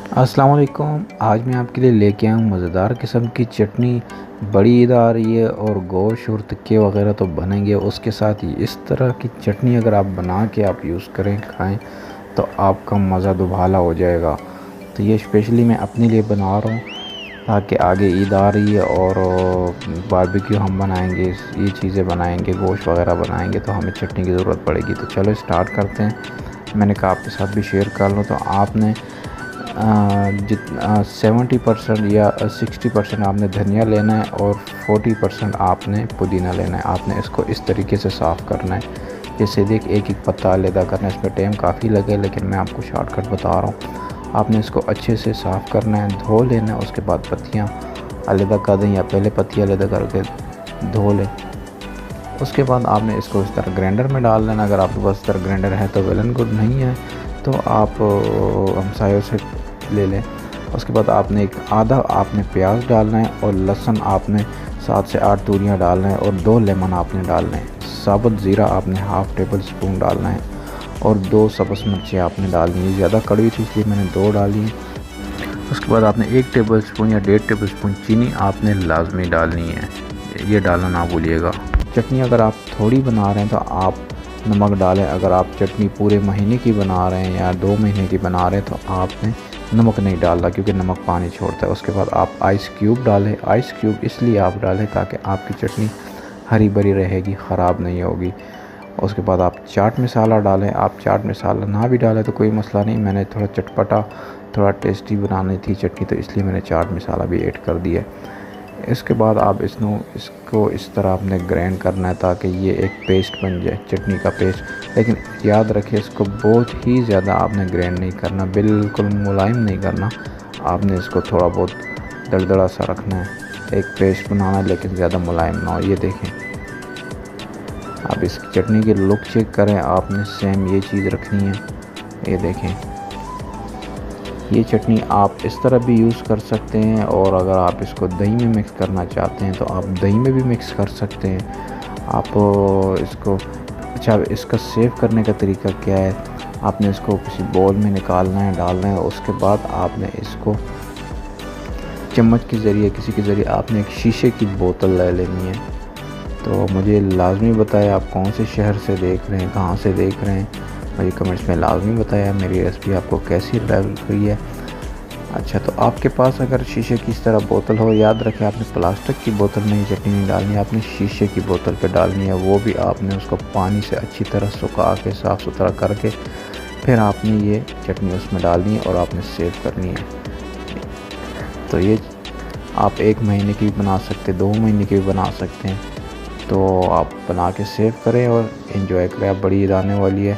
अस्सलाम वालेकुम। आज मैं आपके लिए लेके आया हूँ मज़ेदार किस्म की चटनी। बड़ी ईद आ रही है और गोश्त और टिक्के वगैरह तो बनेंगे, उसके साथ ही इस तरह की चटनी अगर आप बना के आप यूज़ करें खाएं तो आपका मज़ा दुभाला हो जाएगा। तो ये स्पेशली मैं अपने लिए बना रहा हूँ ताकि आगे ईद आ रही है और बारबेक्यू हम बनाएंगे, ये चीज़ें बनाएंगे, गोश्त वगैरह बनाएंगे तो हमें चटनी की ज़रूरत पड़ेगी। तो चलो स्टार्ट करते हैं। मैंने कहा आपके साथ भी शेयर कर लूँ। तो आपने जितना 70% या 60% आपने धनिया लेना है और 40% आपने पुदीना लेना है। आपने इसको इस तरीके से साफ़ करना है, जैसे देख एक एक पत्ता अलग करना है। इसमें टाइम काफ़ी लगे लेकिन मैं आपको शॉर्टकट बता रहा हूँ। आपने इसको अच्छे से साफ़ करना है, धो लेना है। उसके बाद पत्तियाँ अलग कर दें या पहले पत्तियाँ अलग करके धो लें। उसके बाद आपने इसको इस तरह ग्राइंडर में डाल लेना। अगर आपके पास इस तरह ग्राइंडर है तो वेल एंड गुड, नहीं है तो आप हमसायों से ले लें। उसके बाद आपने एक आधा आपने प्याज डालना है और लहसुन आपने 7 से 8 तूरियाँ डालना है और 2 लेमन आपने डालना है। साबुत ज़ीरा आपने हाफ़ टेबल स्पून डालना है और 2 सब्ज़ मिर्चें आपने डालनी है। ज़्यादा कड़वी थी इसलिए मैंने 2 डाली है। उसके बाद आपने 1 टेबल स्पून या 1.5 टेबल स्पून चीनी आपने लाजमी डालनी है, ये डालना ना भूलिएगा। चटनी अगर आप थोड़ी बना रहे हैं तो आप नमक डालें। अगर आप चटनी पूरे महीने की बना रहे हैं या 2 महीने की बना रहे हैं तो आपने नमक नहीं डालना, क्योंकि नमक पानी छोड़ता है। उसके बाद आप आइस क्यूब डालें। आइस क्यूब इसलिए आप डालें ताकि आपकी चटनी हरी भरी रहेगी, ख़राब नहीं होगी। उसके बाद आप चाट मसाला डालें। आप चाट मसाला ना भी डालें तो कोई मसला नहीं, मैंने थोड़ा चटपटा थोड़ा टेस्टी बनानी थी चटनी तो इसलिए मैंने चाट मसाला भी ऐड कर दिया। इसके बाद आप इसको इस तरह आपने ग्राइंड करना है ताकि ये एक पेस्ट बन जाए, चटनी का पेस्ट। लेकिन याद रखिए इसको बहुत ही ज़्यादा आपने ग्राइंड नहीं करना, बिल्कुल मुलायम नहीं करना। आपने इसको थोड़ा बहुत दरदरा सा रखना है, एक पेस्ट बनाना है लेकिन ज़्यादा मुलायम ना हो। ये देखें, आप इस चटनी की लुक चेक करें, आपने सेम ये चीज़ रखनी है। ये देखें, ये चटनी आप इस तरह भी यूज़ कर सकते हैं और अगर आप इसको दही में मिक्स करना चाहते हैं तो आप दही में भी मिक्स कर सकते हैं। आप इसको अच्छा, इसका सेव करने का तरीका क्या है, आपने इसको किसी बोल में निकालना है, डालना है। उसके बाद आपने इसको चम्मच के ज़रिए, किसी के ज़रिए आपने एक शीशे की बोतल ले लेनी है। तो मुझे लाजमी बताएं आप कौन से शहर से देख रहे हैं, कहाँ से देख रहे हैं, मुझे कमेंट्स में लाजमी बताया मेरी रेसिपी आपको कैसी लग रही है। अच्छा, तो आपके पास अगर शीशे की इस तरह बोतल हो, याद रखें आपने प्लास्टिक की बोतल में ही चटनी नहीं डालनी है, आपने शीशे की बोतल पे डालनी है। वो भी आपने उसको पानी से अच्छी तरह सुखा के साफ़ सुथरा करके फिर आपने ये चटनी उसमें डालनी है और आपने सेव करनी है। तो ये आप 1 महीने की भी बना सकते हैं, 2 महीने की भी बना सकते हैं। तो आप बना के सेव करें और एंजॉय करें। आप बड़ी ईद आने वाली है।